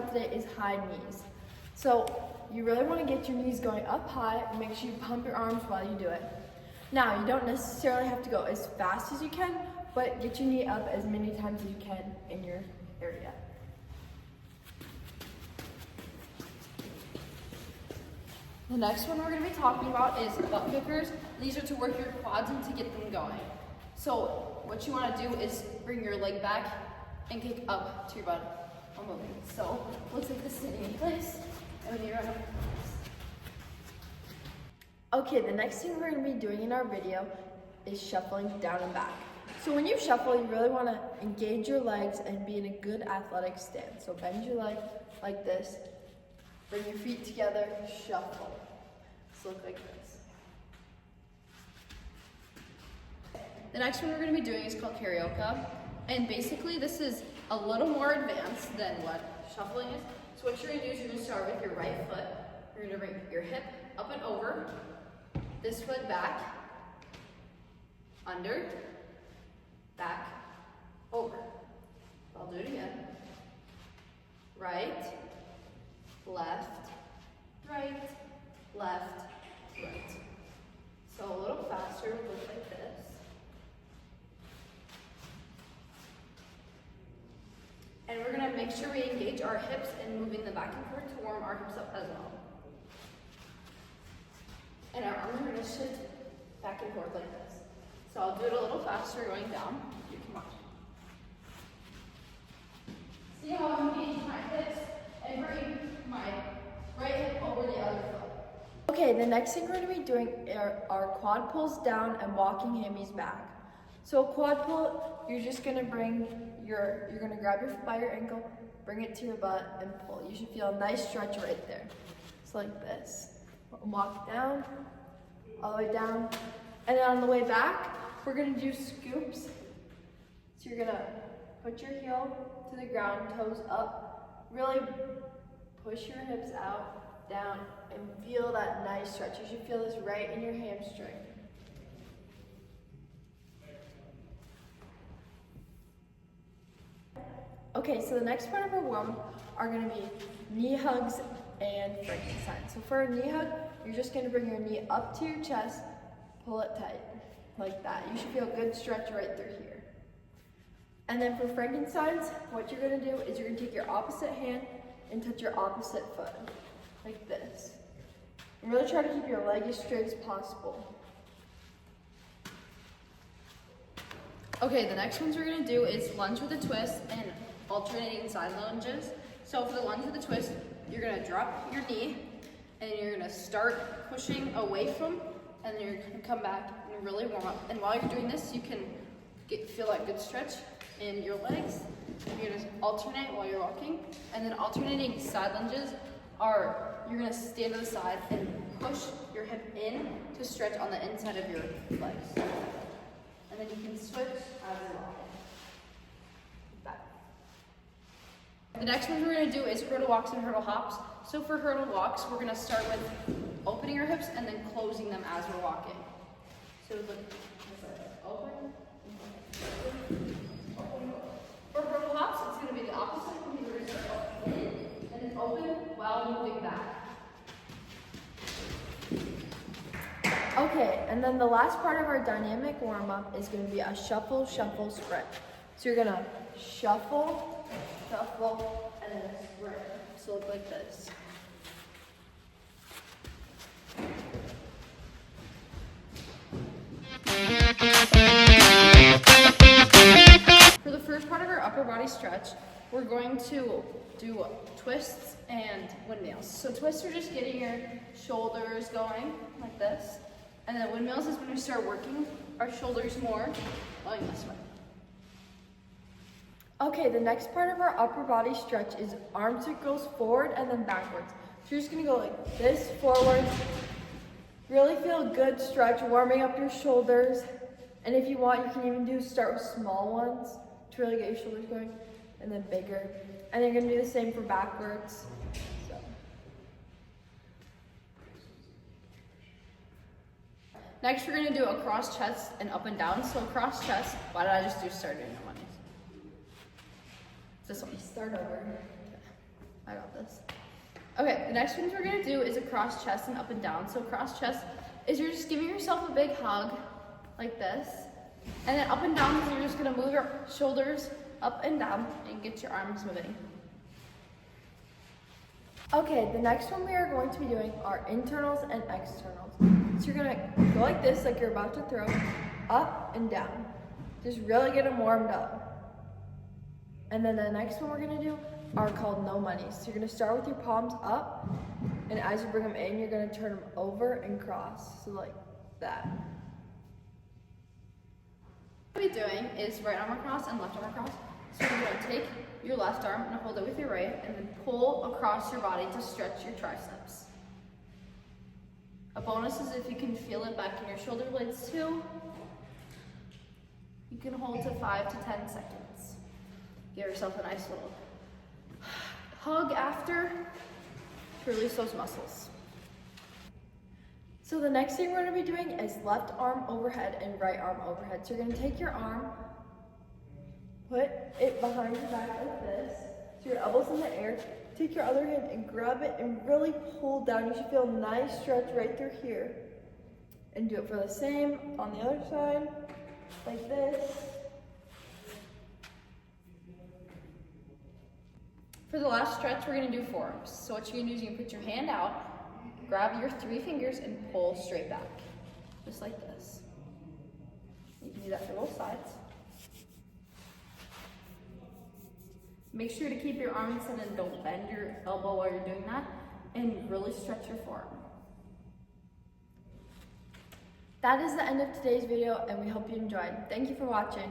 about today is high knees. So you really want to get your knees going up high and make sure you pump your arms while you do it. Now, you don't necessarily have to go as fast as you can, but get your knee up as many times as you can in your area. The next one we're going to be talking about is butt kickers. These are to work your quads and to get them going. So what you want to do is bring your leg back and kick up to your butt while moving. So looks like this sitting in place, and when you run up. Okay, the next thing we're going to be doing in our video is shuffling down and back. So when you shuffle, you really want to engage your legs and be in a good athletic stance. So bend your leg like this, bring your feet together, shuffle. So look like this. The next one we're going to be doing is called karaoke. And basically this is a little more advanced than what shuffling is. So what you're going to do is you're going to start with your right foot. You're going to bring your hip up and over, this foot back, under, back, over. I'll do it again. Right, left, right, left, right. So a little faster, look like this. And we're gonna make sure we engage our hips and moving them back and forth to warm our hips up as well. And our arms are gonna shift back and forth like this. So I'll do it a little faster going down. You can watch. See how I'm engaging my hips and bring my right hip over the other foot. Okay, the next thing we're gonna be doing are quad pulls down and walking hammies back. So a quad pull, you're just gonna you're gonna grab your foot by your ankle, bring it to your butt and pull. You should feel a nice stretch right there. So like this. Walk down, all the way down. And then on the way back, we're gonna do scoops. So you're gonna put your heel to the ground, toes up, really push your hips out, down, and feel that nice stretch. You should feel this right in your hamstring. Okay, so the next part of our warm-up are gonna be knee hugs and Frankenstein. So for a knee hug, you're just gonna bring your knee up to your chest, pull it tight, like that. You should feel a good stretch right through here. And then for Frankensteins, what you're gonna do is you're gonna take your opposite hand and touch your opposite foot, like this. And really try to keep your leg as straight as possible. Okay, the next ones we're gonna do is lunge with a twist and alternating side lunges. So for the lunge with a twist, you're gonna drop your knee and you're gonna start pushing away from, and then you're gonna come back and really warm up. And while you're doing this, you can feel that good stretch in your legs. You're gonna alternate while you're walking. And then alternating side lunges are, you're gonna stand to the side and push your hip in to stretch on the inside of your legs. And then you can switch as you're walking. Back. The next one we're gonna do is hurdle walks and hurdle hops. So for hurdle walks, we're gonna start with opening our hips and then closing them as we're walking. So look, open, open. For hurdle hops, it's gonna be the opposite. We're gonna start in and then open while moving back. Okay, and then the last part of our dynamic warm-up is going to be a shuffle, shuffle, sprint. So you're going to shuffle, shuffle, and then sprint. So look like this. For the first part of our upper body stretch, we're going to do twists and windmills. So twists are just getting your shoulders going like this. And then windmills is when we start working our shoulders more, going this way. Okay, the next part of our upper body stretch is arm circles forward and then backwards. So you're just gonna go like this, forwards. Really feel a good stretch, warming up your shoulders. And if you want, you can even start with small ones to really get your shoulders going, and then bigger. And then you're gonna do the same for backwards. Next, we're gonna do a cross chest and up and down. So cross chest, why did I just start doing the one? This one. Start over. I got this. Okay, the next ones we're gonna do is a cross chest and up and down. So cross chest is you're just giving yourself a big hug, like this. And then up and down is you're just gonna move your shoulders up and down and get your arms moving. Okay, the next one we are going to be doing are internals and externals. So you're gonna go like this, like you're about to throw, up and down. Just really get them warmed up. And then the next one we're gonna do are called no money. So you're gonna start with your palms up, and as you bring them in, you're gonna turn them over and cross, so like that. What we're doing is right arm across and left arm across. So you're gonna take your left arm and hold it with your right, and then pull across your body to stretch your triceps. A bonus is if you can feel it back in your shoulder blades too. You can hold to 5 to 10 seconds. Give yourself a nice little hug after to release those muscles. So the next thing we're gonna be doing is left arm overhead and right arm overhead. So you're gonna take your arm, put it behind your back like this, so your elbows in the air. Take your other hand and grab it and really pull down. You should feel a nice stretch right through here. And do it for the same on the other side, like this. For the last stretch, we're gonna do forearms. So what you're gonna do is you're gonna put your hand out, grab your 3 fingers and pull straight back, just like this. You can do that for both sides. Make sure to keep your arm extended and don't bend your elbow while you're doing that, and really stretch your forearm. That is the end of today's video, and we hope you enjoyed. Thank you for watching.